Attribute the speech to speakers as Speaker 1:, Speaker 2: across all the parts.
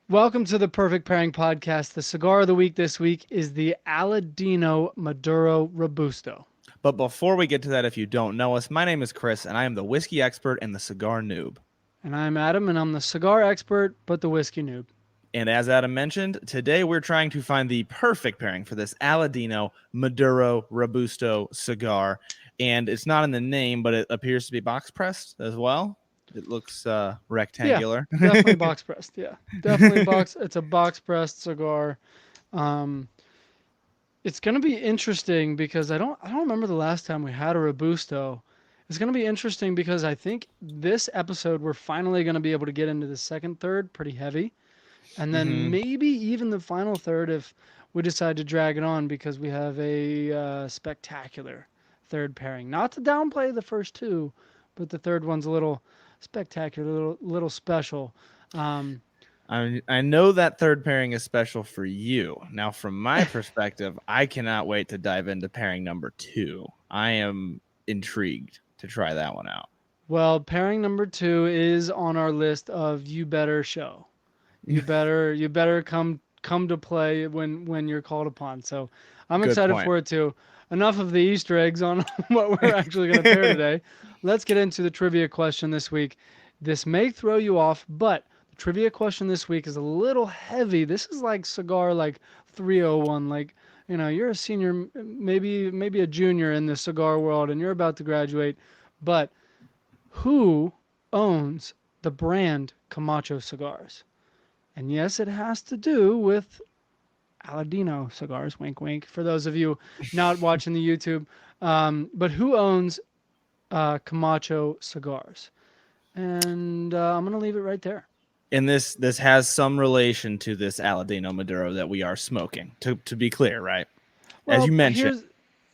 Speaker 1: Welcome to the Perfect Pairing Podcast. The cigar of the week this week is the Aladino Maduro Robusto.
Speaker 2: But before we get to that, if you don't know us, my name is Chris, and I am the whiskey expert and the cigar noob.
Speaker 1: And I'm Adam, and I'm the cigar expert, but the whiskey noob.
Speaker 2: And as Adam mentioned, today we're trying to find the perfect pairing for this Aladino Maduro Robusto cigar. And it's not in the name, but it appears to be box pressed as well. It looks
Speaker 1: Yeah,
Speaker 2: rectangular.
Speaker 1: definitely box pressed. Yeah, definitely box. It's a box pressed cigar. Um, it's gonna be interesting because I don't remember the last time we had a Robusto. It's gonna be interesting because I think this episode we're finally gonna be able to get into the second third pretty heavy. And then
Speaker 2: Mm-hmm.
Speaker 1: maybe even the final third if we decide to drag it on because we have a spectacular third pairing. Not to downplay the first two, but the third one's a little spectacular, little special. Um,
Speaker 2: I know that third pairing is special for you. Now, from my perspective, I cannot wait to dive into pairing number 2. I am intrigued to try that one out.
Speaker 1: well, pairing number two is on our list of you better show. You better come to play when you're called upon. So I'm
Speaker 2: Good
Speaker 1: excited
Speaker 2: point.
Speaker 1: for it too. Enough of the Easter eggs on what we're actually going to pair today. Let's get into the trivia question this week. This may throw you off, but the trivia question this week is a little heavy. This is like cigar like 301. Like, you're a senior, maybe a junior in the cigar world, and you're about to graduate. But who owns the brand Camacho cigars? And yes, it has to do with Aladino cigars. Wink, wink. For those of you not watching the YouTube, but who owns Camacho cigars? And I'm gonna leave it right there.
Speaker 2: And this has some relation to this Aladino Maduro that we are smoking. To be clear, right? As you
Speaker 1: Well,
Speaker 2: mentioned.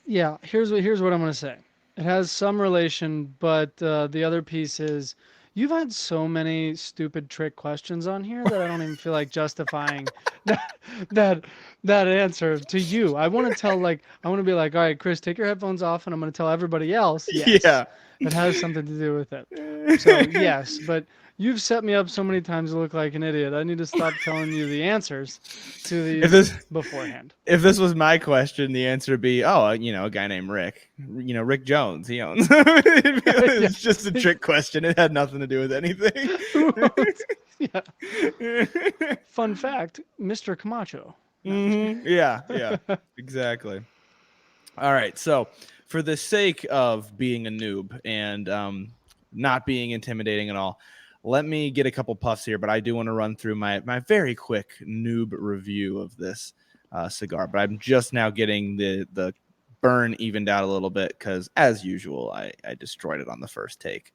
Speaker 1: here's what I'm gonna say. It has some relation, but the other piece is you've had so many stupid trick questions on here that I don't even feel like justifying that that that answer to you. I want to be like, all right, Chris, take your headphones off, and I'm gonna tell everybody else, yes,
Speaker 2: Yeah.
Speaker 1: it has something to do with it. So yes, but you've set me up so many times to look like an idiot. I need to stop telling you the answers to
Speaker 2: if
Speaker 1: these
Speaker 2: this
Speaker 1: beforehand.
Speaker 2: if this was my question, the answer would be, oh, a guy named Rick. Rick Jones. He owns.
Speaker 1: Yeah.
Speaker 2: It's just a trick question. It had nothing to do with anything.
Speaker 1: Who owns? Yeah. Fun fact, Mr. Camacho. No, I'm just
Speaker 2: Yeah,
Speaker 1: kidding.
Speaker 2: exactly. All right, so for the sake of being a noob and not being intimidating at all, let me get a couple puffs here, but I do want to run through my very quick noob review of this cigar. But I'm just now getting the burn evened out a little bit because, as usual, I destroyed it on the first take.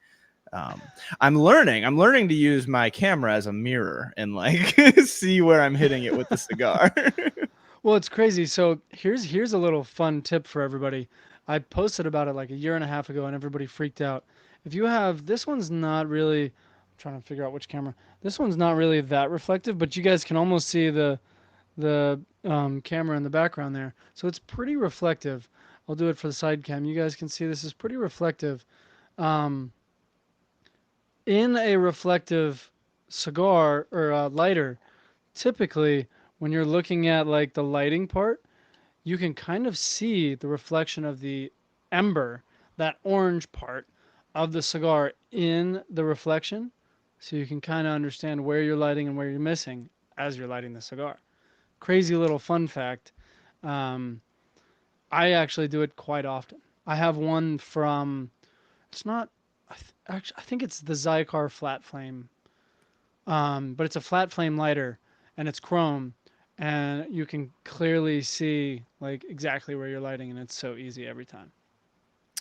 Speaker 2: Um, I'm learning to use my camera as a mirror and like see where I'm hitting it with the cigar.
Speaker 1: Well, it's crazy. So here's a little fun tip for everybody. I posted about it like a year and a half ago, and everybody freaked out. If you have this one's not really, I'm trying to figure out which camera. This one's not really that reflective, but you guys can almost see the camera in the background there. So it's pretty reflective. I'll do it for the side cam. You guys can see this is pretty reflective. Um, in a reflective cigar or lighter, typically when you're looking at like the lighting part, you can kind of see the reflection of the ember, that orange part of the cigar in the reflection. So you can kind of understand where you're lighting and where you're missing as you're lighting the cigar. Crazy little fun fact. Um, I actually do it quite often. I have one from, it's not, actually, I think it's the Zycar Flat Flame, but it's a flat flame lighter and it's chrome and you can clearly see like exactly where you're lighting and it's so easy every time.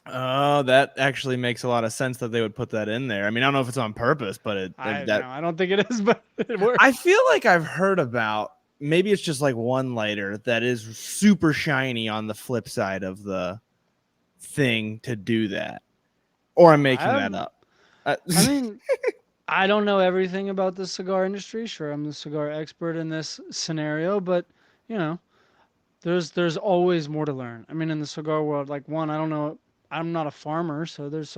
Speaker 2: Oh, that actually makes a lot of sense that they would put that in there. I mean, I don't know if it's on purpose, but
Speaker 1: I don't think it is, but it works.
Speaker 2: I feel like I've heard about, maybe it's just like one lighter that is super shiny on the flip side of the thing to do that. Or I'm
Speaker 1: I
Speaker 2: making
Speaker 1: have,
Speaker 2: that up.
Speaker 1: I mean, I don't know everything about the cigar industry. Sure, I'm the cigar expert in this scenario, but you know, there's always more to learn. I mean, in the cigar world, like one, I don't know, I'm not a farmer, so there's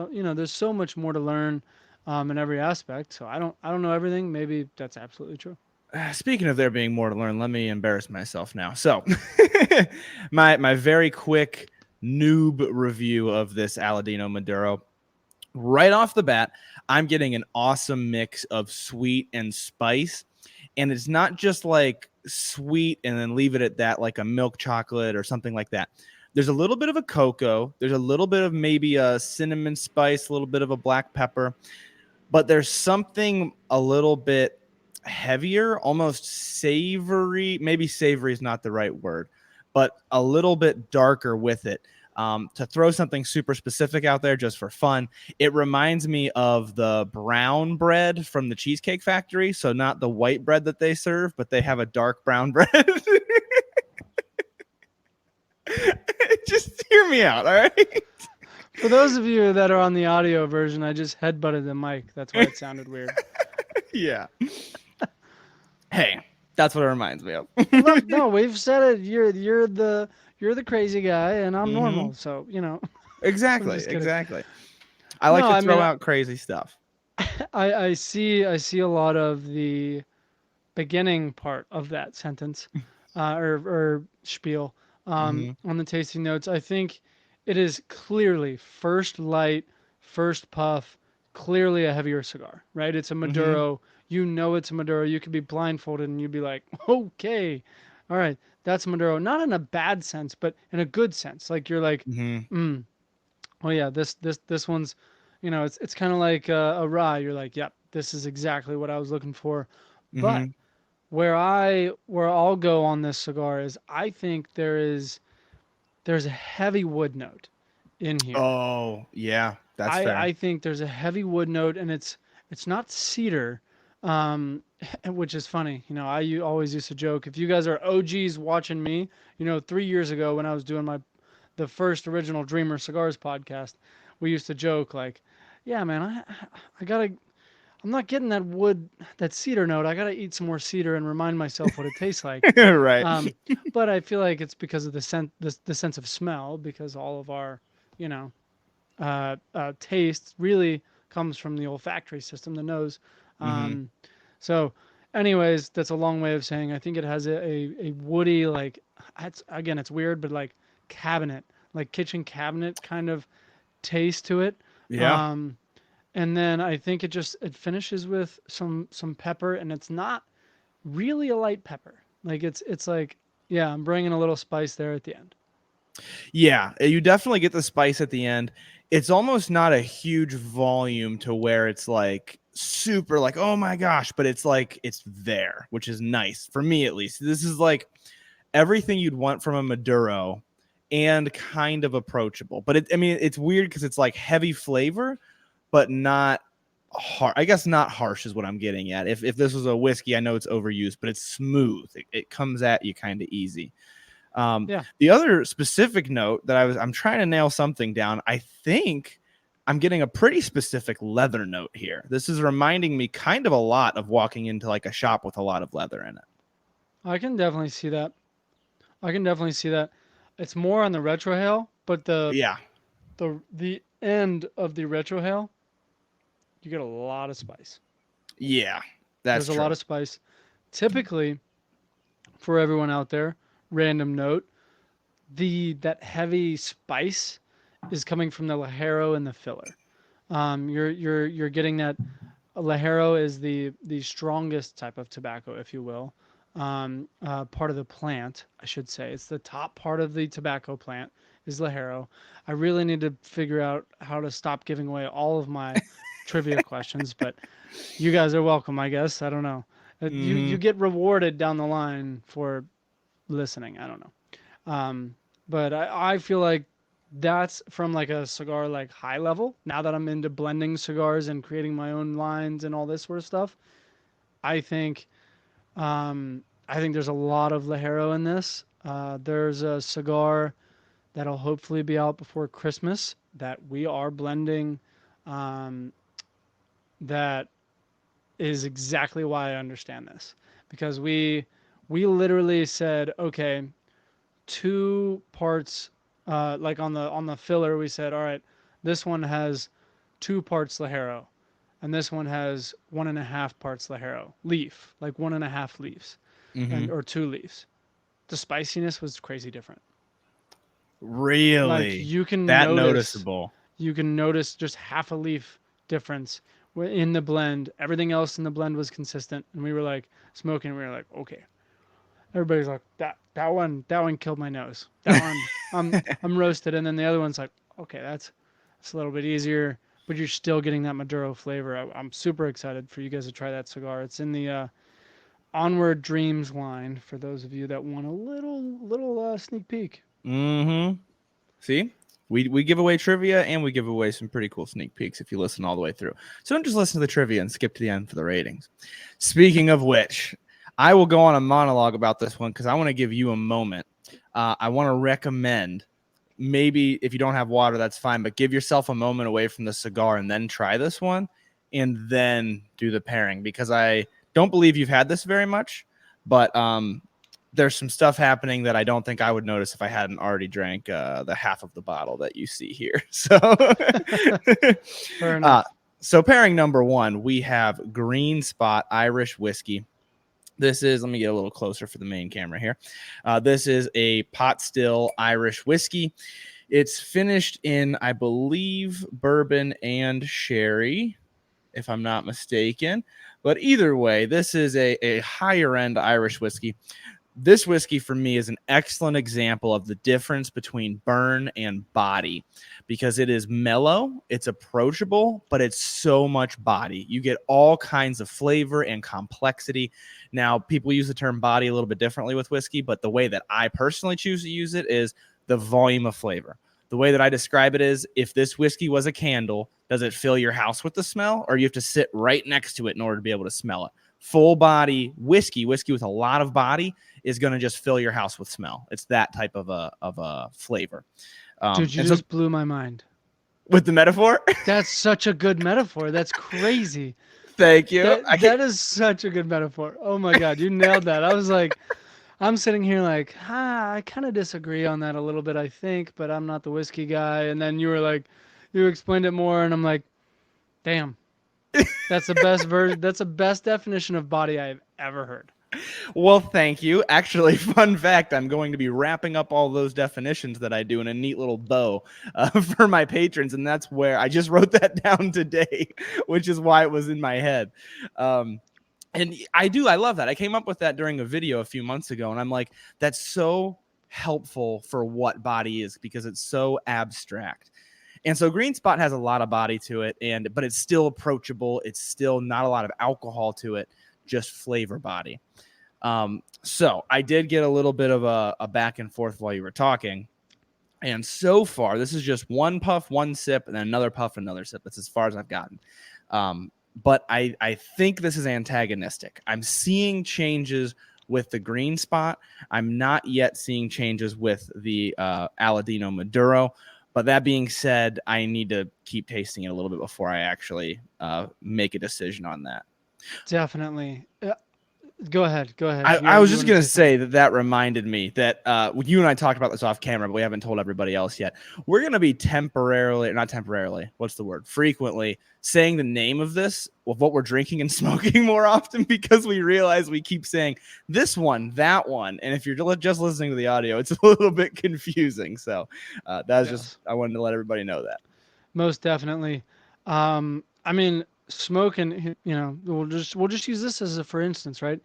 Speaker 1: so much more to learn in every aspect. So I don't know everything. Maybe that's absolutely true.
Speaker 2: Speaking of there being more to learn, let me embarrass myself now. So, my very quick noob review of this Aladino Maduro. Right off the bat, I'm getting an awesome mix of sweet and spice. And it's not just like sweet and then leave it at that, like a milk chocolate or something like that. There's a little bit of a cocoa. There's a little bit of maybe a cinnamon spice, a little bit of a black pepper, but there's something a little bit heavier, almost savory. Maybe savory is not the right word, but a little bit darker with it. To throw something super specific out there just for fun, it reminds me of the brown bread from the Cheesecake Factory. So not the white bread that they serve, but they have a dark brown bread. Just hear me out, all right?
Speaker 1: For those of you that are on the audio version, I just headbutted the mic. That's why it sounded weird.
Speaker 2: Yeah. Hey, that's what it reminds me of.
Speaker 1: Look, no, we've said it. You're the crazy guy, and I'm
Speaker 2: Mm-hmm.
Speaker 1: normal. So you know, I'm
Speaker 2: Exactly,
Speaker 1: just kidding.
Speaker 2: exactly. I like
Speaker 1: No,
Speaker 2: to
Speaker 1: I
Speaker 2: throw
Speaker 1: mean,
Speaker 2: out crazy stuff.
Speaker 1: I see a lot of the beginning part of that sentence, or spiel,
Speaker 2: Mm-hmm.
Speaker 1: on the tasting notes. I think it is clearly first light, first puff, clearly a heavier cigar, right? It's a
Speaker 2: Mm-hmm.
Speaker 1: Maduro. You know it's a Maduro. You could be blindfolded and you'd be like, okay, all right, that's Maduro. Not in a bad sense, but in a good sense. Like you're like,
Speaker 2: Mm-hmm.
Speaker 1: mm, oh yeah, this one's, it's kind of like a rye. You're like, yep, this is exactly what I was looking for. But
Speaker 2: Mm-hmm.
Speaker 1: where I'll go on this cigar is I think there's a heavy wood note in here.
Speaker 2: Oh, yeah, that's
Speaker 1: I
Speaker 2: fair.
Speaker 1: I think there's a heavy wood note, and it's not cedar, um, which is funny. Always used to joke, if you guys are OGs watching me, 3 years ago when I was doing the first original Dreamer Cigars podcast, we used to joke like, yeah, man, I gotta I'm not getting that cedar note. I gotta eat some more cedar and remind myself what it tastes like.
Speaker 2: Right.
Speaker 1: Um, but I feel like it's because of the sense of smell, because all of our, you know, taste really comes from the olfactory system, the nose.
Speaker 2: Mm-hmm.
Speaker 1: Um, so, anyways, that's a long way of saying I think it has a woody, like, it's weird, but like cabinet, like kitchen cabinet kind of taste to it.
Speaker 2: Yeah.
Speaker 1: Um, and then I think it finishes with some pepper, and it's not really a light pepper. Like it's like, yeah, I'm bringing a little spice there at the end.
Speaker 2: Yeah, you definitely get the spice at the end. It's almost not a huge volume to where it's like super like, oh my gosh, but it's like it's there, which is nice for me at least. This is like everything you'd want from a Maduro and kind of approachable. But I mean, it's weird because it's like heavy flavor, but not hard. I guess not harsh is what I'm getting at. If this was a whiskey, I know it's overused, but it's smooth. It comes at you kind of easy.
Speaker 1: Yeah.
Speaker 2: The other specific note that I'm trying to nail something down. I think I'm getting a pretty specific leather note here. This is reminding me kind of a lot of walking into like a shop with a lot of leather in it.
Speaker 1: I can definitely see that. I can definitely see that. It's more on the retrohale, but the
Speaker 2: Yeah,
Speaker 1: the the end of the retrohale, you get a lot of spice.
Speaker 2: yeah, that's
Speaker 1: There's a lot
Speaker 2: true.
Speaker 1: of spice. Typically, for everyone out there, random note, the that heavy spice is coming from the Lajero and the filler. You're getting that. Lajero is the strongest type of tobacco, if you will. Part of the plant, I should say. It's the top part of the tobacco plant is Lajero. I really need to figure out how to stop giving away all of my trivia questions, but you guys are welcome, I guess. I don't know. You
Speaker 2: Hmm.
Speaker 1: get rewarded down the line for listening. I don't know. But I feel like that's from like a cigar like high level. Now that I'm into blending cigars and creating my own lines and all this sort of stuff, I think I think there's a lot of Lajero in this. There's a cigar that'll hopefully be out before Christmas that we are blending. Um, that is exactly why I understand this, because we literally said, okay, two parts, like on the filler we said, all right, this one has two parts Lajero, and this one has 1.5 parts Lajero leaf, like 1.5 leaves,
Speaker 2: Mm-hmm.
Speaker 1: and or 2 leaves. The spiciness was crazy different. Like
Speaker 2: Really? That noticeable.
Speaker 1: you can notice just half a leaf difference in the blend. Everything else in the blend was consistent, and we were like smoking. We were like, okay. Everybody's like that one killed my nose. That one I'm roasted, and then the other one's like, okay, that's a little bit easier, but you're still getting that Maduro flavor. I'm super excited for you guys to try that cigar. It's in the Onward Dreams line for those of you that want a little sneak peek.
Speaker 2: Mm-hmm. See, we give away trivia and we give away some pretty cool sneak peeks if you listen all the way through. So don't just listen to the trivia and skip to the end for the ratings. Speaking of which, I will go on a monologue about this one because I want to give you a moment. I want to recommend, maybe if you don't have water, that's fine, but give yourself a moment away from the cigar and then try this one and then do the pairing, because I don't believe you've had this very much, but there's some stuff happening that I don't think I would notice if I hadn't already drank the half of the bottle that you see here. So,
Speaker 1: Fair enough.
Speaker 2: so pairing number one, we have Green Spot Irish Whiskey. This is, let me get a little closer for the main camera here. This is a pot still Irish whiskey. It's finished in, I believe, bourbon and sherry, if I'm not mistaken. But either way, this is a higher end Irish whiskey. This whiskey for me is an excellent example of the difference between burn and body, because it is mellow, it's approachable, but it's so much body. You get all kinds of flavor and complexity. Now, people use the term body a little bit differently with whiskey, but the way that I personally choose to use it is the volume of flavor. The way that I describe it is, if this whiskey was a candle, does it fill your house with the smell, or you have to sit right next to it in order to be able to smell it? Full body whiskey with a lot of body is going to just fill your house with smell. It's that type of a flavor.
Speaker 1: Dude, you
Speaker 2: And so
Speaker 1: just blew my mind.
Speaker 2: with the metaphor,
Speaker 1: That's such a good metaphor. That's crazy.
Speaker 2: thank you.
Speaker 1: That that is such a good metaphor. Oh my god, you nailed that. I was like, I'm sitting here like, I kind of disagree on that a little bit, I think, but I'm not the whiskey guy. And then you were like, you explained it more, and I'm like, damn, that's the best version. That's the best definition of body I've ever heard.
Speaker 2: Well, thank you. Actually, fun fact, I'm going to be wrapping up all those definitions that I do in a neat little bow for my patrons, and that's where I just wrote that down today, which is why it was in my head. And I love that. I came up with that during a video a few months ago, and I'm like, that's so helpful for what body is, because it's so abstract. And so Green Spot has a lot of body to it, but it's still approachable. It's still not a lot of alcohol to it, just flavor body. So I did get a little bit of a back and forth while you were talking. And so far, this is just one puff, one sip, and then another puff, another sip. That's as far as I've gotten. But I think this is antagonistic. I'm seeing changes with the Green Spot. I'm not yet seeing changes with the Aladino Maduro. But that being said, I need to keep tasting it a little bit before I actually make a decision on that.
Speaker 1: Definitely. Go ahead. Go ahead.
Speaker 2: I was
Speaker 1: You
Speaker 2: just
Speaker 1: want to
Speaker 2: going
Speaker 1: say
Speaker 2: to
Speaker 1: something?
Speaker 2: say that reminded me that you and I talked about this off camera, but we haven't told everybody else yet. We're going to be frequently saying the name of this, of what we're drinking and smoking more often, because we realize we keep saying this one, that one. And if you're just listening to the audio, it's a little bit confusing. So that's just,
Speaker 1: Yes,
Speaker 2: I wanted to let everybody know that.
Speaker 1: most definitely. I mean, smoking. You know, we'll just use this as a for instance, right?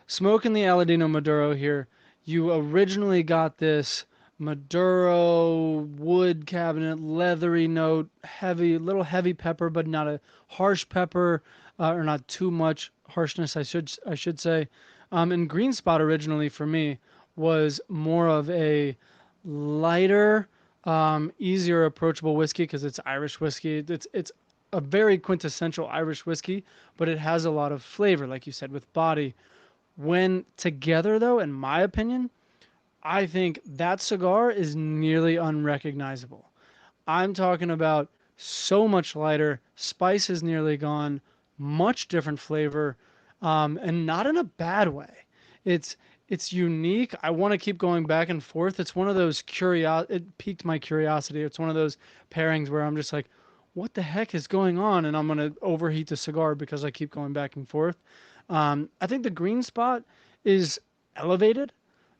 Speaker 1: Smoking the Aladino Maduro here. You originally got this Maduro wood cabinet, leathery note, heavy, little heavy pepper, but not a harsh pepper, or not too much harshness. I should say. And Green Spot originally for me was more of a lighter, easier approachable whiskey because it's Irish whiskey. It's a very quintessential Irish whiskey, but it has a lot of flavor, like you said, with body. When together, though, in my opinion, I think that cigar is nearly unrecognizable. I'm talking about so much lighter, spice is nearly gone, much different flavor, and not in a bad way. It's it's unique. I want to keep going back and forth. It's one of those It piqued my curiosity. It's one of those pairings where I'm just like, what the heck is going on? And I'm gonna overheat the cigar because I keep going back and forth. I think the green spot is elevated.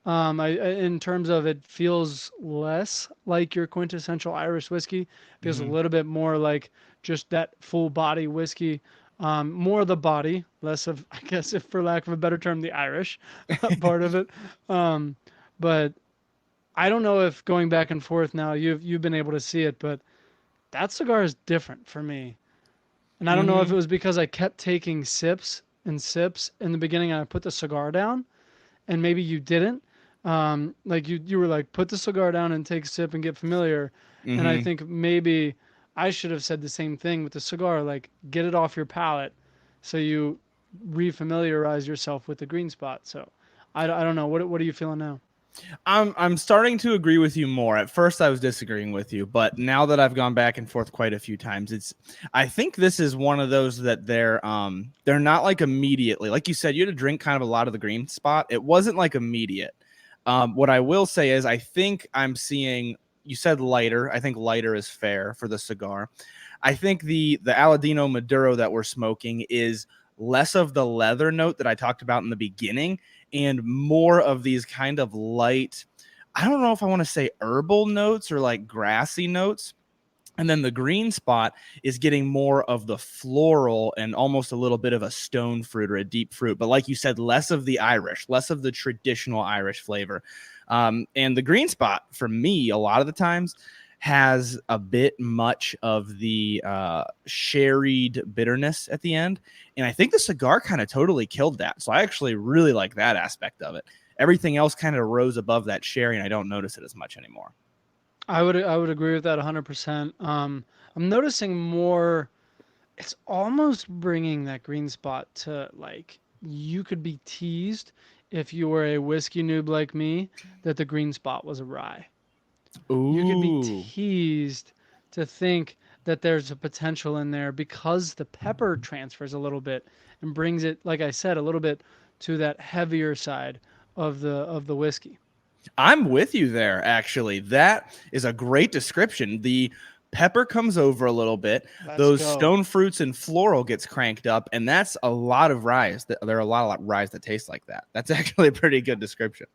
Speaker 1: In terms of it feels less like your quintessential Irish whiskey, feels a
Speaker 2: Hmm.
Speaker 1: little bit more like just that full body whiskey. More of the body, less of, I guess, if for lack of a better term, the Irish part of it. Um, but I don't know if going back and forth now, you've been able to see it, but that cigar is different for me. And I don't know if
Speaker 2: Hmm.
Speaker 1: it was because I kept taking sips and sips in the beginning and I put the cigar down, and maybe you didn't. Like you were like, put the cigar down and take a sip and get familiar. And I
Speaker 2: Hmm.
Speaker 1: think maybe I should have said the same thing with the cigar, like get it off your palate so you refamiliarize yourself with the green spot. So I don't know. What are you feeling now?
Speaker 2: I'm starting to agree with you more. At first, I was disagreeing with you, but now that I've gone back and forth quite a few times, I think this is one of those that they're not like immediately. Like you said, you had to drink kind of a lot of the green spot. It wasn't like immediate. What I will say is, I think I'm seeing. You said lighter. I think lighter is fair for the cigar. I think the Aladino Maduro that we're smoking is less of the leather note that I talked about in the beginning and more of these kind of light, I don't know if I want to say herbal notes or like grassy notes. And then the green spot is getting more of the floral and almost a little bit of a stone fruit or a deep fruit. But like you said, less of the Irish, less of the traditional Irish flavor. And the green spot for me, a lot of the times, has a bit much of the sherried bitterness at the end. And I think the cigar kind of totally killed that. So I actually really like that aspect of it. Everything else kind of rose above that sherry, and I don't notice it as much anymore.
Speaker 1: I would agree with that 100%. I'm noticing more. It's almost bringing that green spot to like you could be teased if you were a whiskey noob like me that the green spot was a rye. You could be
Speaker 2: Ooh.
Speaker 1: teased to think that there's a potential in there because the pepper transfers a little bit and brings it, like I said, a little bit to that heavier side of the whiskey.
Speaker 2: I'm with you there, actually. That is a great description. The pepper comes over a little bit,
Speaker 1: Let's
Speaker 2: those
Speaker 1: go.
Speaker 2: stone fruits and floral gets cranked up, and that's a lot of ryes. There are a lot of ryes that taste like that. That's actually a pretty good description.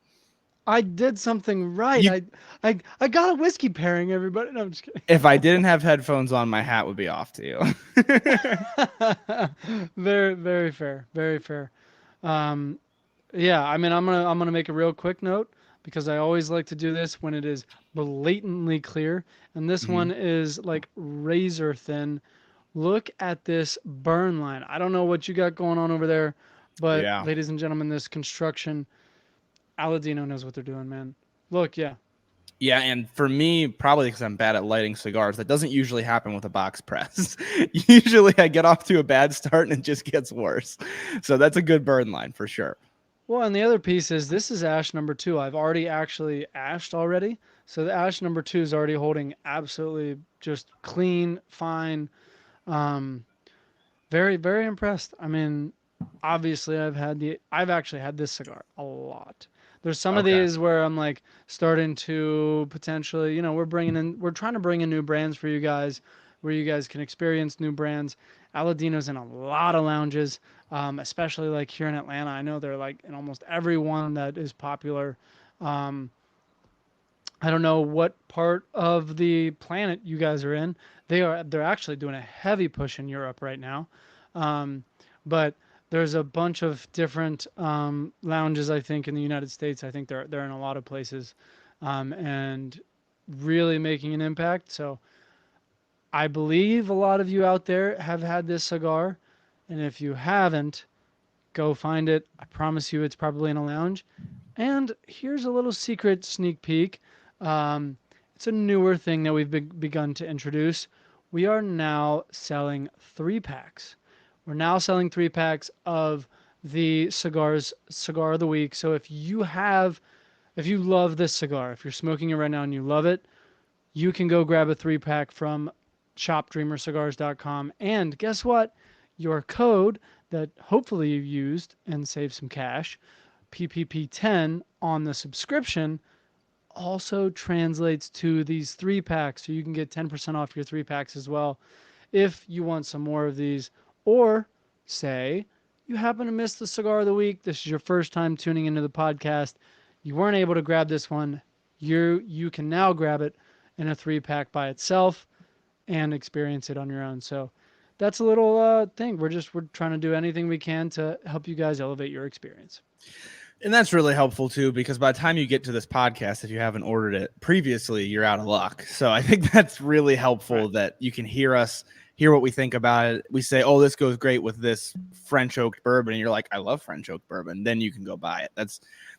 Speaker 1: I did something right.
Speaker 2: You,
Speaker 1: I got a whiskey pairing, everybody. No, I'm just kidding.
Speaker 2: if I didn't have headphones on, my hat would be off to you.
Speaker 1: Very, very fair. Very fair. Um, yeah, I mean, I'm gonna make a real quick note because I always like to do this when it is blatantly clear, and this
Speaker 2: Hmm.
Speaker 1: one is like razor thin. Look at this burn line. I don't know what you got going on over there, but
Speaker 2: Yeah.
Speaker 1: ladies and gentlemen, this construction, Aladino knows what they're doing, man. Look, yeah.
Speaker 2: Yeah, and for me, probably because I'm bad at lighting cigars, that doesn't usually happen with a box press. Usually I get off to a bad start and it just gets worse. So that's a good burn line for sure.
Speaker 1: Well, and the other piece is this is ash number two. I've already actually ashed already. So the ash number two is already holding absolutely just clean, fine. Um, very, very impressed. I mean, obviously I've actually had this cigar a lot. There's some of
Speaker 2: Okay.
Speaker 1: these where I'm like starting to potentially, we're trying to bring in new brands for you guys where you guys can experience new brands. Aladino's in a lot of lounges, especially like here in Atlanta. I know they're like in almost every one that is popular. Um, I don't know what part of the planet you guys are in. They're actually doing a heavy push in Europe right now. Um, but there's a bunch of different lounges I think in the United States. I think they're in a lot of places and really making an impact. So I believe a lot of you out there have had this cigar, and if you haven't, go find it. I promise you, it's probably in a lounge. And here's a little secret sneak peek. Um, it's a newer thing that we've begun to introduce. We are now selling 3 packs. We're now selling 3 packs of the cigar of the week. So if you love this cigar, if you're smoking it right now and you love it, you can go grab a 3 pack from shopdreamercigars.com. And guess what? Your code that hopefully you used and saved some cash, PPP10 on the subscription, also translates to these 3 packs. So you can get 10% off your 3 packs as well. if you want some more of these, or say you happen to miss the cigar of the week. This is your first time tuning into the podcast. You weren't able to grab this one. You can now grab it in a 3-pack by itself and experience it on your own. So that's a little thing. We're trying to do anything we can to help you guys elevate your experience.
Speaker 2: And that's really helpful too, because by the time you get to this podcast, if you haven't ordered it previously, you're out of luck. So I think that's really helpful that you can hear us, hear what we think about it. We say, oh, this goes great with this French oak bourbon. And you're like, I love French oak bourbon. Then you can go buy it.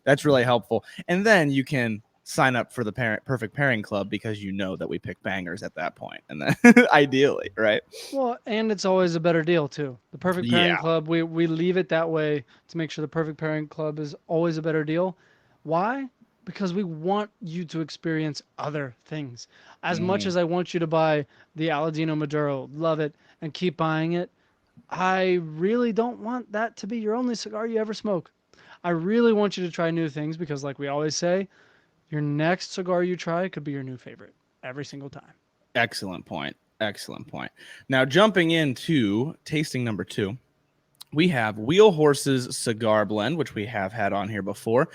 Speaker 2: That's really helpful. And then you can sign up for the perfect pairing club because you know that we pick bangers at that point. And then ideally, right?
Speaker 1: Well, and it's always a better deal too. The perfect pairing
Speaker 2: Yeah.
Speaker 1: club, we leave it that way to make sure the perfect pairing club is always a better deal. Why? Because we want you to experience other things. As much as I want you to buy the Aladino Maduro, love it, and keep buying it, I really don't want that to be your only cigar you ever smoke. I really want you to try new things because, like we always say, your next cigar you try could be your new favorite every single time.
Speaker 2: Excellent point. Excellent point. Now, jumping into tasting number 2, we have Wheel Horse's Cigar Blend, which we have had on here before.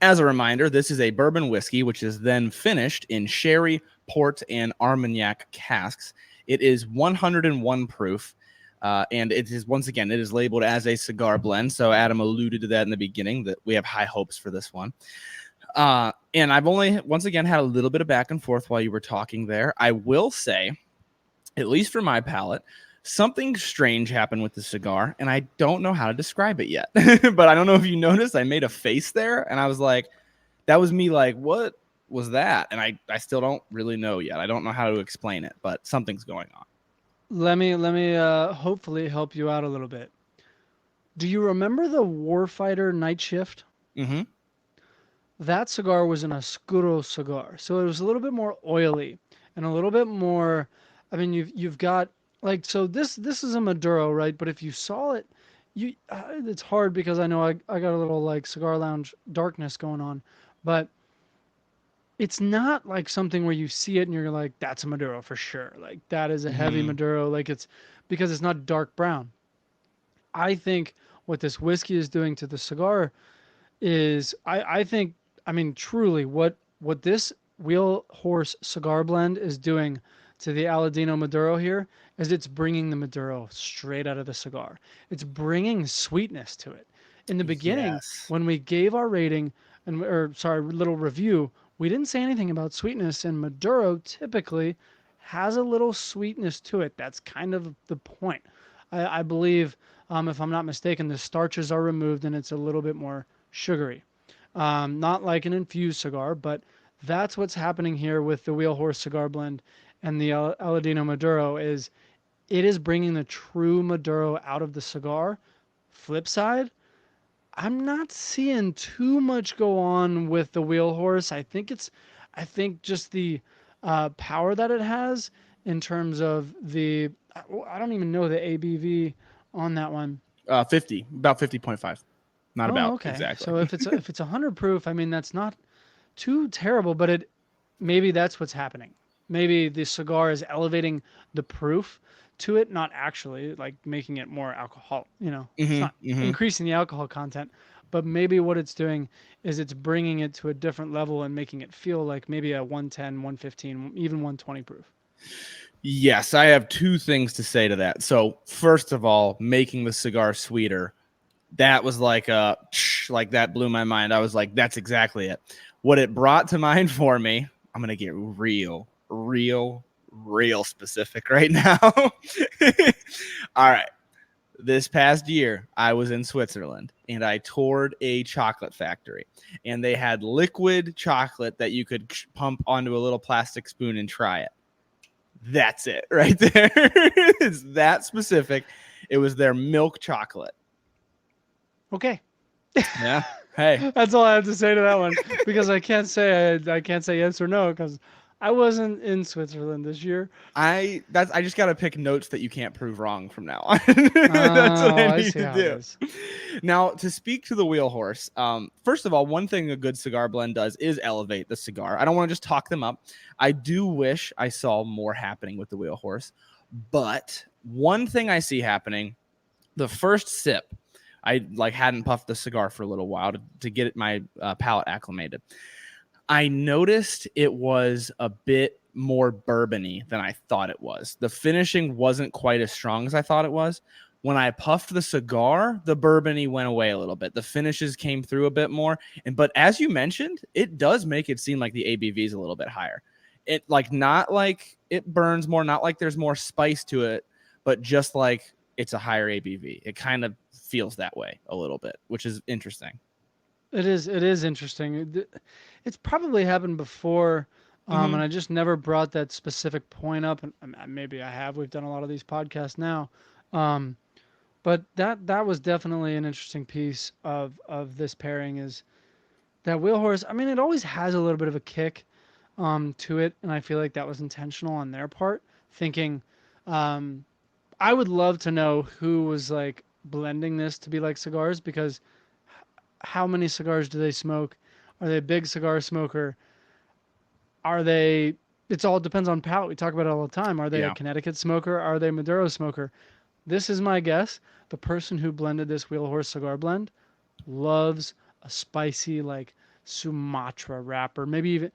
Speaker 2: As a reminder, this is a bourbon whiskey, which is then finished in sherry, port, and Armagnac casks. It is 101 proof. And it is, once again, it is labeled as a cigar blend. So Adam alluded to that in the beginning, that we have high hopes for this one. And I've only, once again, had a little bit of back and forth while you were talking there. I will say, at least for my palate, something strange happened with the cigar, and I don't know how to describe it yet. But I don't know if you noticed, I made a face there, and I was like, that was me like, what was that? And I still don't really know yet. I don't know how to explain it, but something's going on.
Speaker 1: Let me hopefully help you out a little bit. Do you remember the Warfighter Night Shift?
Speaker 2: Mm-hmm.
Speaker 1: That cigar was an oscuro cigar, so it was a little bit more oily and a little bit more. I mean, you've got like, so this is a Maduro, right? But if you saw it, it's hard because I know I got a little like cigar lounge darkness going on, but it's not like something where you see it and you're like, that's a Maduro for sure. Like that is a heavy
Speaker 2: Mm-hmm.
Speaker 1: Maduro. Like it's because it's not dark brown. I think what this whiskey is doing to the cigar is I think, I mean, truly what this Wheel Horse Cigar Blend is doing to the Aladino Maduro here is it's bringing the Maduro straight out of the cigar. It's bringing sweetness to it. In the beginning,
Speaker 2: Yes.
Speaker 1: when we gave our rating or sorry, little review, we didn't say anything about sweetness, and Maduro typically has a little sweetness to it. That's kind of the point. I believe, if I'm not mistaken, the starches are removed and it's a little bit more sugary. Not like an infused cigar, but that's what's happening here with the Wheel Horse Cigar Blend and the Aladino Maduro is it is bringing the true Maduro out of the cigar. Flip side, I'm not seeing too much go on with the Wheel Horse. I think just the power that it has in terms of the, I don't even know the ABV on that one.
Speaker 2: 50, about 50.5. Not
Speaker 1: Oh,
Speaker 2: about,
Speaker 1: okay.
Speaker 2: exactly.
Speaker 1: So if it's 100 proof, I mean that's not too terrible, but it maybe that's what's happening. Maybe the cigar is elevating the proof to it, not actually like making it more alcohol. It's
Speaker 2: Mm-hmm.
Speaker 1: not
Speaker 2: Mm-hmm.
Speaker 1: increasing the alcohol content, but maybe what it's doing is it's bringing it to a different level and making it feel like maybe a 110, 115, even 120 proof.
Speaker 2: Yes, I have 2 things to say to that. So, first of all, making the cigar sweeter, that was like like that blew my mind. I was like, that's exactly it. What it brought to mind for me, I'm gonna get real specific right now. All right. This past year, I was in Switzerland and I toured a chocolate factory, and they had liquid chocolate that you could pump onto a little plastic spoon and try it. That's it right there. It's that specific. It was their milk chocolate.
Speaker 1: Okay.
Speaker 2: Yeah. Hey.
Speaker 1: That's all I have to say to that one because I can't say yes or no because I wasn't in Switzerland this year.
Speaker 2: I just gotta pick notes that you can't prove wrong from now on. That's what
Speaker 1: Oh,
Speaker 2: I
Speaker 1: I
Speaker 2: need
Speaker 1: see
Speaker 2: to
Speaker 1: how it
Speaker 2: do.
Speaker 1: is.
Speaker 2: Now, to speak to the Wheel Horse, first of all, one thing a good cigar blend does is elevate the cigar. I don't want to just talk them up. I do wish I saw more happening with the Wheel Horse, But one thing I see happening, the first sip, I like hadn't puffed the cigar for a little while to get my palate acclimated. I noticed it was a bit more bourbony than I thought it was. The finishing wasn't quite as strong as I thought it was. When I puffed the cigar, the bourbony went away a little bit. The finishes came through a bit more. But as you mentioned, it does make it seem like the ABV is a little bit higher. It like not like it burns more, not like there's more spice to it, but just like it's a higher ABV. It kind of feels that way a little bit, which is interesting.
Speaker 1: It is interesting. It's probably happened before, and
Speaker 2: Mm-hmm.
Speaker 1: I just never brought that specific point up. And maybe I have. We've done a lot of these podcasts now, um, but that was definitely an interesting piece of this pairing. Is that wheel horse? I mean, it always has a little bit of a kick to it, and I feel like that was intentional on their part, thinking. Um, I would love to know who was like blending this to be like cigars because how many cigars do they smoke? Are they a big cigar smoker? Are they? It's all depends on palate. We talk about it all the time. Are they a
Speaker 2: Yeah.
Speaker 1: Connecticut smoker? Are they Maduro smoker? This is my guess. The person who blended this Wheel Horse cigar blend loves a spicy like Sumatra wrapper, maybe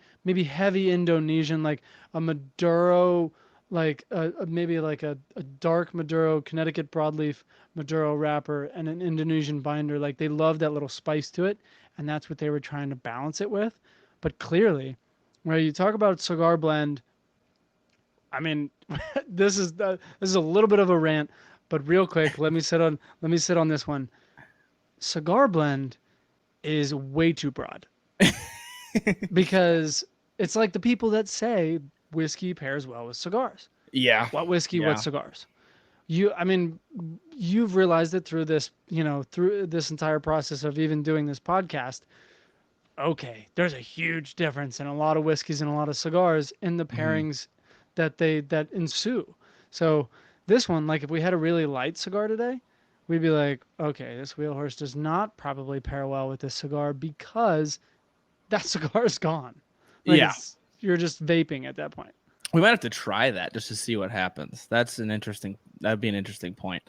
Speaker 1: heavy Indonesian like a Maduro like maybe like a dark Maduro Connecticut broadleaf Maduro wrapper and an Indonesian binder. Like they love that little spice to it, and that's what they were trying to balance it with. But clearly, when you talk about cigar blend, I mean, this is a little bit of a rant, but real quick, let me sit on this one. Cigar blend is way too broad because it's like the people that say whiskey pairs well with cigars.
Speaker 2: Yeah.
Speaker 1: What whiskey, what
Speaker 2: Yeah.
Speaker 1: cigars? I mean, you've realized it through this, through this entire process of even doing this podcast. Okay, there's a huge difference in a lot of whiskeys and a lot of cigars in the
Speaker 2: Mm-hmm.
Speaker 1: pairings that ensue. So this one, like if we had a really light cigar today, we'd be like, okay, this wheel horse does not probably pair well with this cigar because that cigar is gone. Like
Speaker 2: Yeah.
Speaker 1: it's you're just vaping at that point.
Speaker 2: We might have to try that just to see what happens. That'd be an interesting point.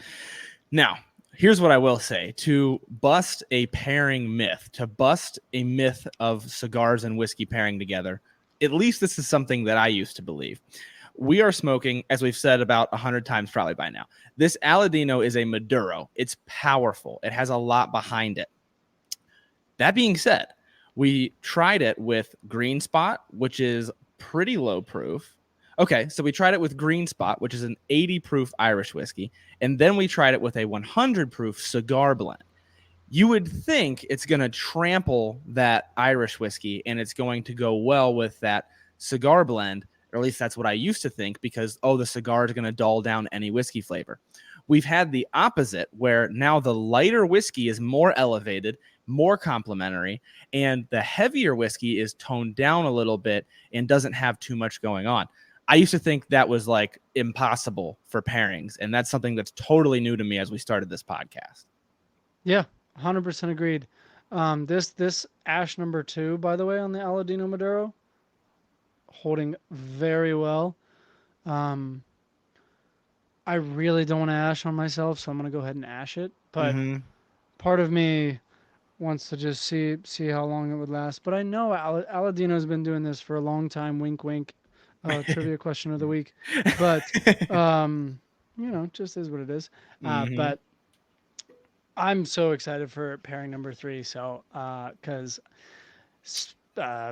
Speaker 2: Now, here's what I will say to bust a pairing myth, to bust a myth of cigars and whiskey pairing together. At least this is something that I used to believe. We are smoking, as we've said about 100 times probably by now. This Aladino is a Maduro. It's powerful, it has a lot behind it. That being said, we tried it with Green Spot, which is pretty low proof. Okay, so we tried it with Green Spot, which is an 80 proof Irish whiskey, and then we tried it with a 100 proof cigar blend. You would think it's going to trample that Irish whiskey and it's going to go well with that cigar blend, or at least that's what I used to think, because, oh, the cigar is going to dull down any whiskey flavor. We've had the opposite, where now the lighter whiskey is more elevated, more complementary, and the heavier whiskey is toned down a little bit and doesn't have too much going on. I used to think that was like impossible for pairings, and that's something that's totally new to me as we started this podcast.
Speaker 1: Yeah, 100% agreed. This ash number two, by the way, on the Aladino Maduro, holding very well. Um, I really don't want to ash on myself, so I'm gonna go ahead and ash it. But
Speaker 2: Mm-hmm.
Speaker 1: part of me wants to just see how long it would last. But I know Aladino's been doing this for a long time. Wink, wink. Trivia question of the week. But just is what it is.
Speaker 2: Mm-hmm.
Speaker 1: But I'm so excited for pairing number three. So, because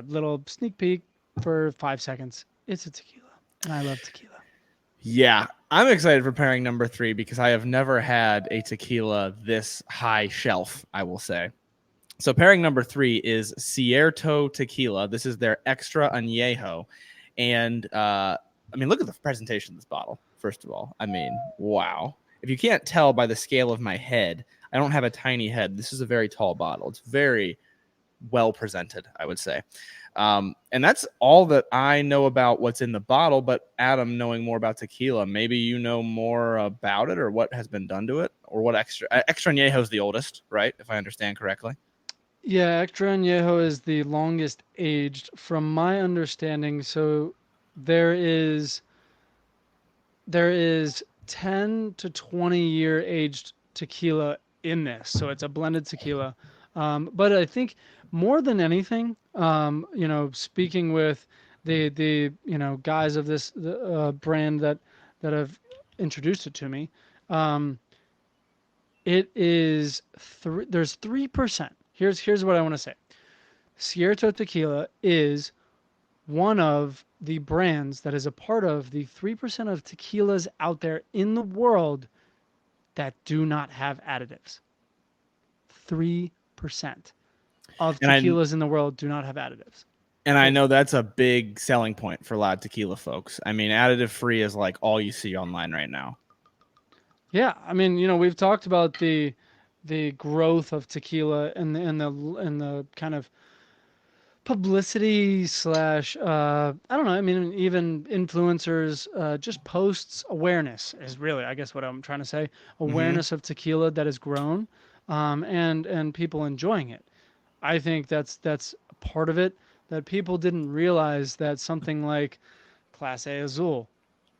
Speaker 1: little sneak peek for 5 seconds. It's a tequila, and I love tequila.
Speaker 2: Yeah, I'm excited for pairing number 3 because I have never had a tequila this high shelf, I will say. So pairing number 3 is Cierto Tequila. This is their Extra Anejo. And I mean, look at the presentation of this bottle, first of all. I mean, wow. If you can't tell by the scale of my head, I don't have a tiny head. This is a very tall bottle. It's very well presented, I would say. And that's all that I know about what's in the bottle. But Adam, knowing more about tequila, maybe you know more about it or what has been done to it or what extra añejo is the oldest, right? If I understand correctly.
Speaker 1: Yeah, Extra Añejo is the longest aged, from my understanding. So there is there is 10 to 20-year aged tequila in this, so it's a blended tequila. But I think more than anything, speaking with the guys of this brand that have introduced it to me, um, it is there's 3%. Here's what I want to say. Cierto Tequila is one of the brands that is a part of the 3% of tequilas out there in the world that do not have additives. 3% of
Speaker 2: And I
Speaker 1: tequilas in the world do not have additives.
Speaker 2: and I know that's a big selling point for a lot of tequila folks. I mean, additive free is like all you see online right now.
Speaker 1: Yeah, I mean, we've talked about the growth of tequila and the kind of publicity slash I don't know. I mean, even influencers just posts awareness is really, I guess, what I'm trying to say.
Speaker 2: Mm-hmm.
Speaker 1: Awareness of tequila that has grown, and people enjoying it. I think that's part of it, that people didn't realize that something like Class A Azul,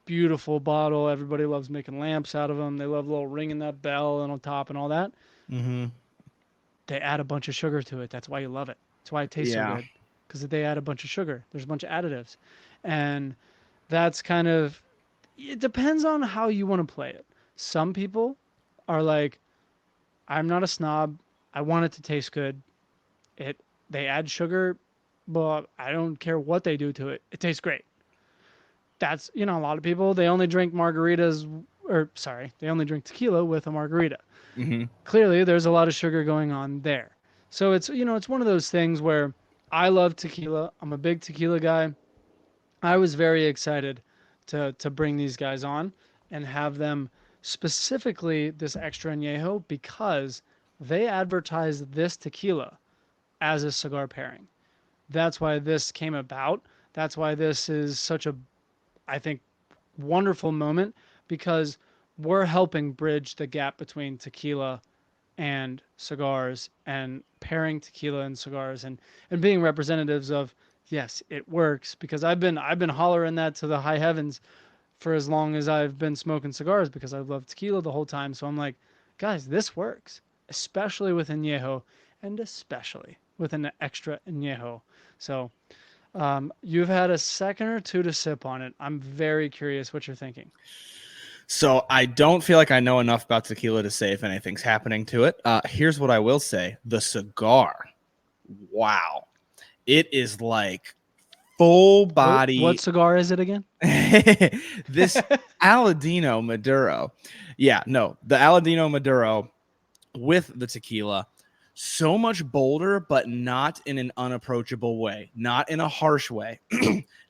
Speaker 1: beautiful bottle. Everybody loves making lamps out of them. They love a little ringing that bell and on top and all that.
Speaker 2: Mm-hmm.
Speaker 1: They add a bunch of sugar to it. That's why you love it. That's why it tastes so
Speaker 2: Yeah.
Speaker 1: good, because they add a bunch of sugar. There's a bunch of additives, and that's kind of, it depends on how you want to play it. Some people are like, I'm not a snob. I want it to taste good. It They add sugar, but I don't care what they do to it. It tastes great. That's, a lot of people, they only drink margaritas, or sorry, they only drink tequila with a margarita.
Speaker 2: Mm-hmm.
Speaker 1: Clearly there's a lot of sugar going on there. So it's one of those things where I love tequila. I'm a big tequila guy. I was very excited to bring these guys on and have them, specifically this extra añejo, because they advertise this tequila as a cigar pairing. That's why this came about. That's why this is such a, I think, wonderful moment, because we're helping bridge the gap between tequila and cigars, and pairing tequila and cigars, and being representatives of, yes, it works, because I've been hollering that to the high heavens for as long as I've been smoking cigars, because I've loved tequila the whole time. So I'm like, guys, this works, especially with añejo, and especially with an extra añejo. So you've had a second or two to sip on it. I'm very curious what you're thinking.
Speaker 2: So I don't feel like I know enough about tequila to say if anything's happening to it. Here's what I will say: the cigar. Wow, it is like full
Speaker 1: What
Speaker 2: body.
Speaker 1: cigar is it again?
Speaker 2: This Aladino Maduro. Yeah, no, the Aladino Maduro with the tequila. So much bolder, but not in an unapproachable way, not in a harsh way.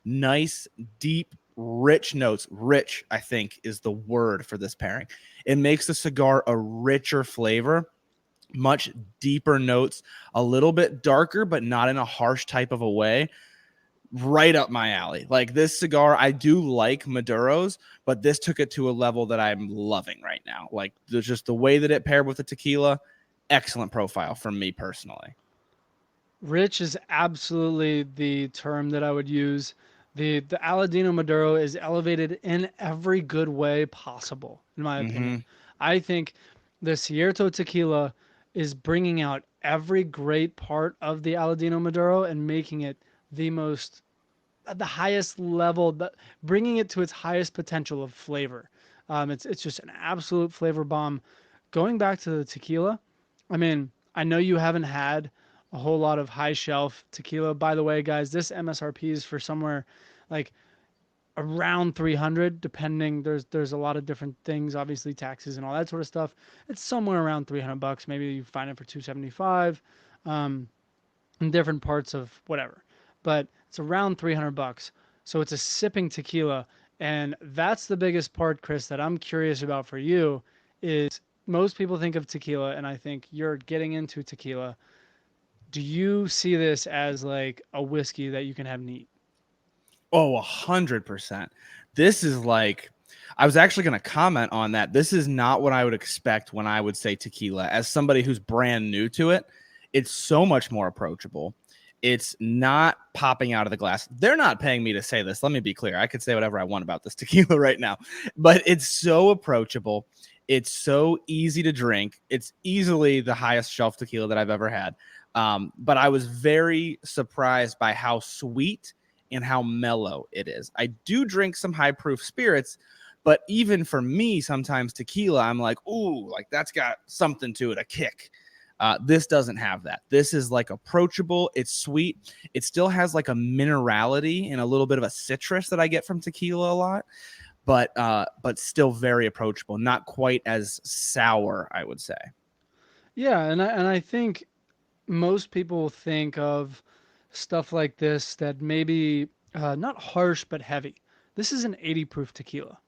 Speaker 2: Nice, deep, rich notes. Rich, I think, is the word for this pairing. It makes the cigar a richer flavor, much deeper notes, a little bit darker, but not in a harsh type of a way. Right up my alley. Like, this cigar, I do like Maduros, but this took it to a level that I'm loving right now. Like, there's just the way that it paired with the tequila, excellent profile from me personally.
Speaker 1: Rich is absolutely the term that I would use. The Aladino Maduro is elevated in every good way possible, in my
Speaker 2: Mm-hmm.
Speaker 1: opinion. I think the Cierto Tequila is bringing out every great part of the Aladino Maduro and making it the most, the highest level, bringing it to its highest potential of flavor. It's just an absolute flavor bomb. Going back to the tequila, I mean, I know you haven't had a whole lot of high shelf tequila. By the way, guys, this MSRP is for somewhere like around 300, depending. There's a lot of different things, obviously taxes and all that sort of stuff. It's somewhere around $300. Maybe you find it for 275, in different parts of whatever. But it's around $300. So it's a sipping tequila, and that's the biggest part, Chris, that I'm curious about for you. Is most people think of tequila, and I think you're getting into tequila. Do you see this as like a whiskey that you can have neat?
Speaker 2: Oh, 100%. This is like, I was actually going to comment on that. This is not what I would expect when I would say tequila. As somebody who's brand new to it, it's so much more approachable. It's not popping out of the glass. They're not paying me to say this. Let me be clear. I could say whatever I want about this tequila right now, but it's so approachable. It's so easy to drink. It's easily the highest shelf tequila that I've ever had. But I was very surprised by how sweet and how mellow it is. I do drink some high proof spirits, but even for me, sometimes tequila, I'm like, ooh, like that's got something to it, a kick. This doesn't have that. This is like approachable. It's sweet. It still has like a minerality and a little bit of a citrus that I get from tequila a lot, but still very approachable. Not quite as sour, I would say.
Speaker 1: Yeah, and I think most people think of stuff like this that maybe not harsh but heavy. This is an 80 proof tequila.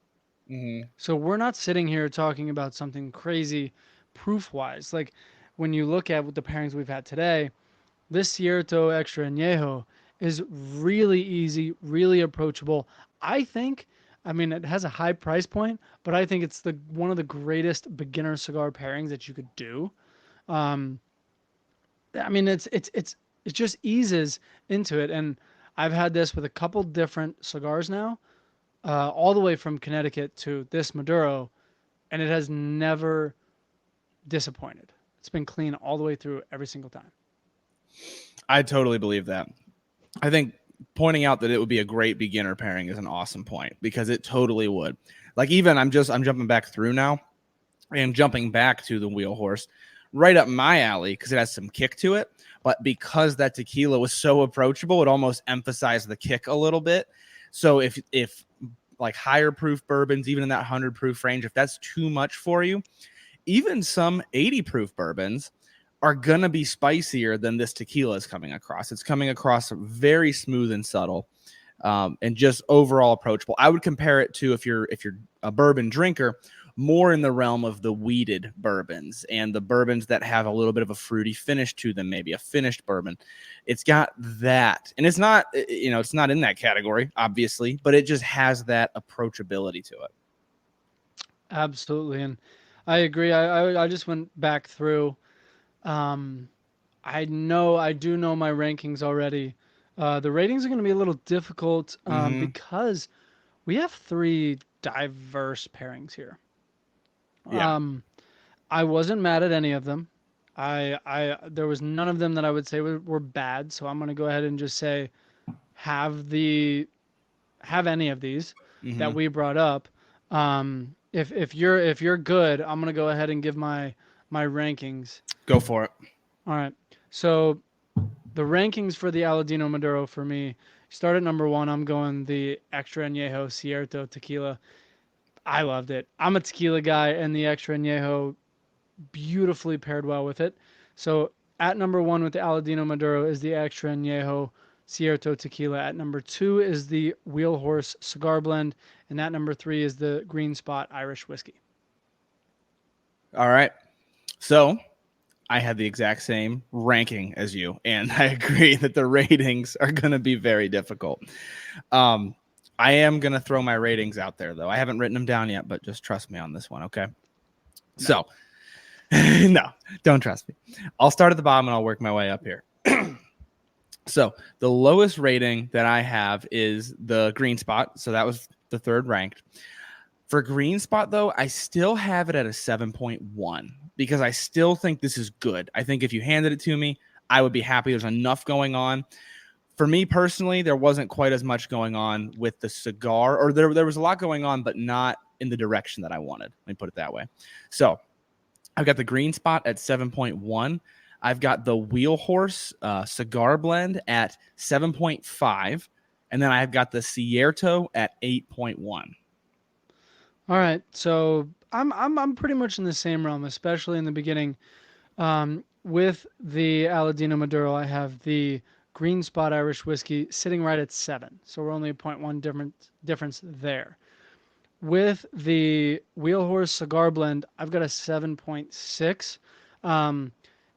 Speaker 2: Mm-hmm.
Speaker 1: So we're not sitting here talking about something crazy proof wise. Like when you look at what the pairings we've had today, this Cierto Extra Anejo is really easy, really approachable. I think, I mean, it has a high price point, but I think it's the one of the greatest beginner cigar pairings that you could do. Um, I mean, it just eases into it, and I've had this with a couple different cigars now, all the way from Connecticut to this Maduro, and it has never disappointed. It's been clean all the way through every single time.
Speaker 2: I totally believe that. I think pointing out that it would be a great beginner pairing is an awesome point because it totally would. Like even I'm jumping back through now and jumping back to the Wheel Horse right up my alley because it has some kick to it. But because that tequila was so approachable, it almost emphasized the kick a little bit. So if like higher proof bourbons, even in that 100 proof range, if that's too much for you, even some 80 proof bourbons are gonna be spicier than this tequila is coming across. It's coming across very smooth and subtle, and just overall approachable. I would compare it to if you're a bourbon drinker, more in the realm of the weeded bourbons and the bourbons that have a little bit of a fruity finish to them, maybe a finished bourbon. It's got that, and it's not it's not in that category, obviously, but it just has that approachability to it.
Speaker 1: Absolutely, and I agree. I just went back through. Um, I do know my rankings already. The ratings are going to be a little difficult
Speaker 2: Mm-hmm.
Speaker 1: because we have three diverse pairings here.
Speaker 2: Yeah.
Speaker 1: Um, I wasn't mad at any of them. There was none of them that I would say were bad. So I'm going to go ahead and just say have the have any of these
Speaker 2: Mm-hmm.
Speaker 1: that we brought up. If you're good, I'm going to go ahead and give my rankings.
Speaker 2: Go for it.
Speaker 1: All right. So the rankings for the Aladino Maduro for me start at number one. I'm going the Extra Añejo Cierto Tequila. I loved it. I'm a tequila guy, and the Extra Añejo beautifully paired well with it. So at number one with the Aladino Maduro is the Extra Añejo Cierto Tequila. At number two is the Wheel Horse Cigar Blend, and at number three is the Green Spot Irish Whiskey.
Speaker 2: All right. So I had the exact same ranking as you, and I agree that the ratings are going to be very difficult. Um, I am going to throw my ratings out there, though. I haven't written them down yet, but just trust me on this one, okay?
Speaker 1: No.
Speaker 2: So, no, don't trust me. I'll start at the bottom and I'll work my way up here. So, the lowest rating that I have is the Green Spot. So, that was the third ranked. For Green Spot, though, I still have it at a 7.1 because I still think this is good. I think if you handed it to me, I would be happy. There's enough going on. For me personally, there wasn't quite as much going on with the cigar, or there was a lot going on, but not in the direction that I wanted. Let me put it that way. So I've got the Green Spot at 7.1. I've got the Wheel Horse Cigar Blend at 7.5. And then I've got the Cierto at 8.1.
Speaker 1: All right, so I'm pretty much in the same realm, especially in the beginning. With the Aladino Maduro, I have the Green Spot Irish Whiskey sitting right at 7, so we're only a point 0.1 difference there. With the Wheel Horse Cigar Blend, I've got a 7.6. Um,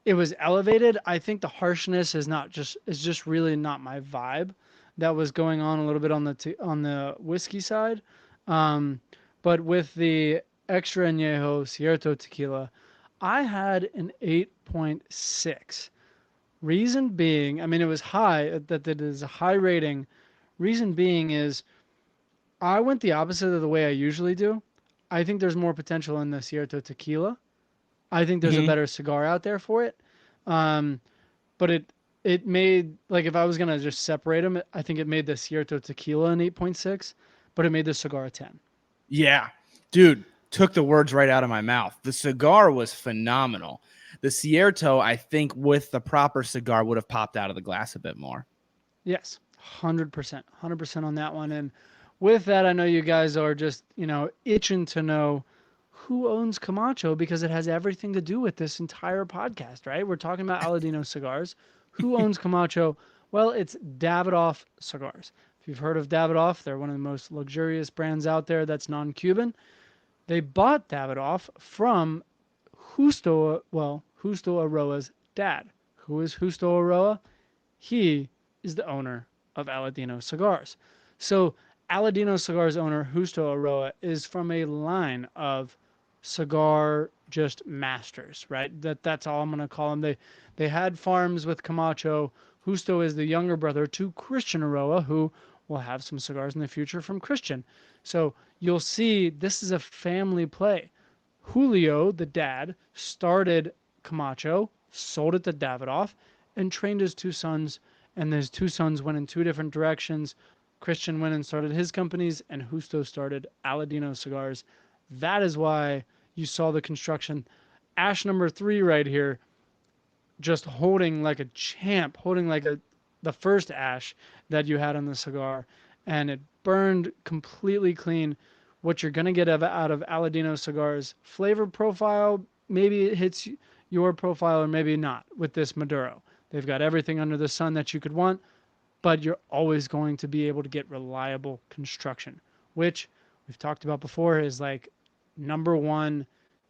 Speaker 1: it was elevated. I think the harshness is just really not my vibe. That was going on a little bit on the whiskey side. Um, but with the Extra Añejo Cierto Tequila, I had an 8.6. Reason being, I mean, it was high, that it is a high rating. Reason being is I went the opposite of the way I usually do. I think there's more potential in the Cierto Tequila. I think there's a
Speaker 2: Mhm.
Speaker 1: better cigar out there for it. Um, but it made, like, if I was gonna just separate them, I think it made the Cierto Tequila an 8.6, but it made the cigar a 10.
Speaker 2: Yeah, dude, took the words right out of my mouth. The cigar was phenomenal. The Cierto, I think, with the proper cigar, would have popped out of the glass a bit more.
Speaker 1: Yes, 100%, 100% on that one. And with that, I know you guys are just, itching to know who owns Camacho because it has everything to do with this entire podcast, right? We're talking about Aladino cigars. Who owns Camacho? Well, it's Davidoff Cigars. If you've heard of Davidoff, they're one of the most luxurious brands out there that's non-Cuban. They bought Davidoff from Justo Aroa's dad. Who is Justo Aroa? He is the owner of Aladino Cigars. So Aladino Cigars owner Justo Aroa is from a line of cigar just masters, right? That's all I'm gonna call them. They had farms with Camacho. Justo is the younger brother to Christian Aroa, who will have some cigars in the future from Christian. So you'll see this is a family play. Julio, the dad, started Camacho, sold it to Davidoff, and trained his two sons. And his two sons went in two different directions. Christian went and started his companies, and Justo started Aladino Cigars. That is why you saw the construction. Ash number 3 right here, just holding like a champ, holding like the first ash that you had on the cigar, and it burned completely clean. What you're gonna get out of Aladino cigars, flavor profile, maybe it hits your profile or maybe not with this Maduro. They've got everything under the sun that you could want, but you're always going to be able to get reliable construction, which we've talked about before is like number one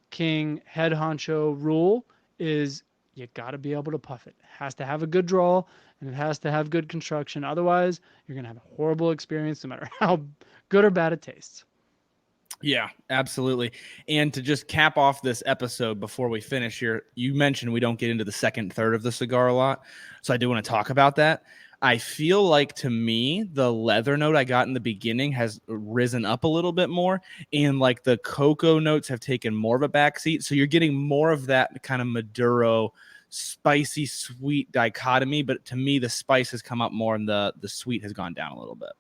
Speaker 1: king head honcho rule is you got to be able to puff it. It has to have a good draw and it has to have good construction. Otherwise, you're going to have a horrible experience no matter how good or bad it tastes.
Speaker 2: Yeah, absolutely. And to just cap off this episode before we finish here, you mentioned we don't get into the second third of the cigar a lot. So I do want to talk about that. I feel like to me, the leather note I got in the beginning has risen up a little bit more. And like the cocoa notes have taken more of a backseat. So you're getting more of that kind of Maduro spicy sweet dichotomy. But to me, the spice has come up more and the sweet has gone down a little bit.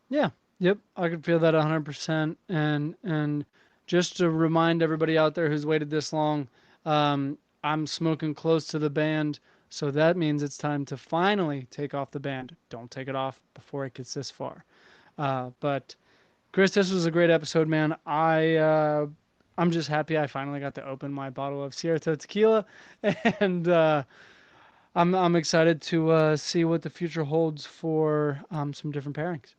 Speaker 1: Yeah. Yep. I can feel that 100%. And just to remind everybody out there who's waited this long, I'm smoking close to the band. So that means it's time to finally take off the band. Don't take it off before it gets this far. But Chris, this was a great episode, man. I'm just happy I finally got to open my bottle of Cierto Tequila, and I'm excited to see what the future holds for some different pairings.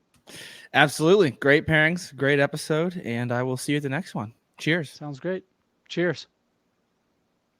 Speaker 2: Absolutely. Great pairings, great episode, and I will see you at the next one. Cheers.
Speaker 1: Sounds great. Cheers.